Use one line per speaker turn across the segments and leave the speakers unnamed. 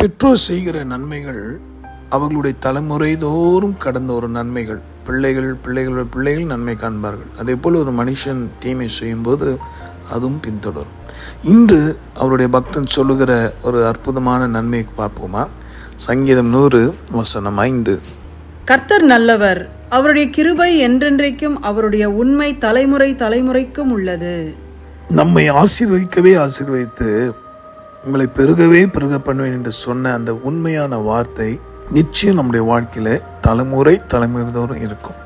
பெற்றோர் செய்கிற நன்மைகள் அவர்களுடைய தலைமுறை தோறும் கடந்த ஒரு நன்மைகள். பிள்ளைகளுடைய பிள்ளைகள் நன்மை காண்பார்கள். அதே போல் ஒரு மனுஷன் தீமை செய்யும்போது அதுவும் பின்தொடரும். இன்று அவருடைய பக்தன் சொல்லுகிற ஒரு அற்புதமான நன்மையை பார்ப்போமா? சங்கீதம் 100:5.
கர்த்தர் நல்லவர், அவருடைய கிருபை என்றென்றைக்கும், அவருடைய உண்மை தலைமுறை தலைமுறைக்கும் உள்ளது.
நம்மை ஆசீர்வதிக்கவே ஆசீர்வதித்து உங்களை பெருகவே பெருக பண்ணுவேன் என்று சொன்ன அந்த உண்மையான வார்த்தை நிச்சயம் நம்முடைய வாழ்க்கையில தலைமுறை தலைமுறைதோறும் இருக்கும்.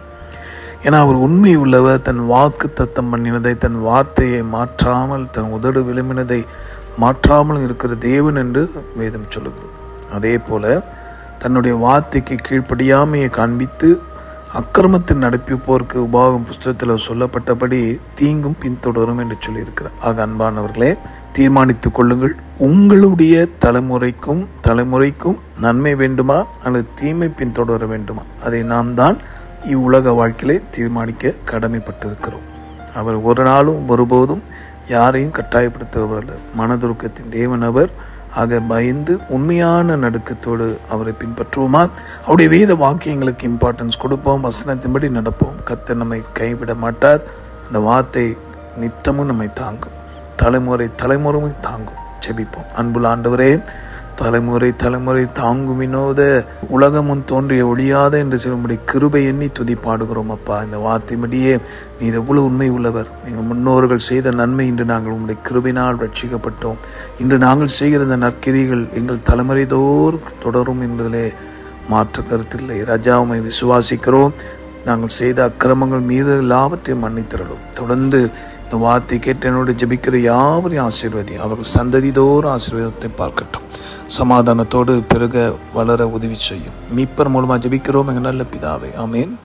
ஏன்னா அவர் உண்மை உள்ளவர். தன் வாக்கு தத்தம் பண்ணினதை, தன் வார்த்தையை மாற்றாமல், தன் உதடு விளம்பினதை மாற்றாமல் இருக்கிற தேவன் என்று வேதம் சொல்லுகிறது. அதே போல தன்னுடைய வார்த்தைக்கு கீழ்ப்படியாமையை காண்பித்து அக்கிரமத்தில் நடப்பிப்போருக்கு உபாகம் புஸ்தகத்தில் சொல்லப்பட்டபடி தீங்கும் பின்தொடரும் என்று சொல்லியிருக்கிறார். ஆக அன்பானவர்களே, தீர்மானித்துக் கொள்ளுங்கள். உங்களுடைய தலைமுறைக்கும் நன்மை வேண்டுமா அல்லது தீமை பின்தொடர வேண்டுமா? அதை நாம் தான் இவ்வுலக வாழ்க்கையிலே தீர்மானிக்க கடமைப்பட்டிருக்கிறோம். அவர் ஒரு நாளும் ஒருபோதும் யாரையும் கட்டாயப்படுத்துவதில்லை. மனதுருக்கத்தின் தேவன் அவர். ஆக பயந்து உண்மையான நடுக்கத்தோடு அவரை பின்பற்றுவோமா? அவருடைய வேத வாக்கியங்களுக்கு இம்பார்ட்டன்ஸ் கொடுப்போம். வசனத்தின்படி நடப்போம். கர்த்தர் நம்மை கைவிட மாட்டார். அந்த வார்த்தை நித்தமும் நம்மை தாங்கும். தலைமுறையும் தாங்கும். ஜெபிப்போம். அன்புள்ள ஆண்டவரே, தலைமுறை தாங்கும் வினோத உலகமும் தோன்றிய ஒழியாத என்று சொல்லும்படி கிருபை எண்ணி துதி பாடுகிறோம் அப்பா. இந்த வார்த்தையின்படியே நீர் எவ்வளவு உண்மை உள்ளவர். எங்கள் முன்னோர்கள் செய்த நன்மை இன்று நாங்கள் உங்களுடைய கிருபையினால் ரட்சிக்கப்பட்டோம். இன்று நாங்கள் செய்கிற இந்த நற்கிரிகள் எங்கள் தலைமுறை தோறும் தொடரும் என்பதிலே மாற்று கருத்தில்லை. ராஜா, உம்மை விசுவாசிக்கிறோம். நாங்கள் செய்த அக்கிரமங்கள் மீது எல்லாவற்றையும் மன்னித்தரலும். தொடர்ந்து இந்த வார்த்தை கேட்டு என்னோடு ஜெபிக்கிற யாவரையும் ஆசீர்வதி. அவர்கள் சந்ததிதோறும் ஆசீர்வாதத்தை பார்க்கட்டும். சமாதானத்தோடு பெருக வளர உதவி செய்யும். மீட்பர் மூலமாக ஜெபிக்கிறோம் எங்கள் நல்ல பிதாவே. ஆமேன்.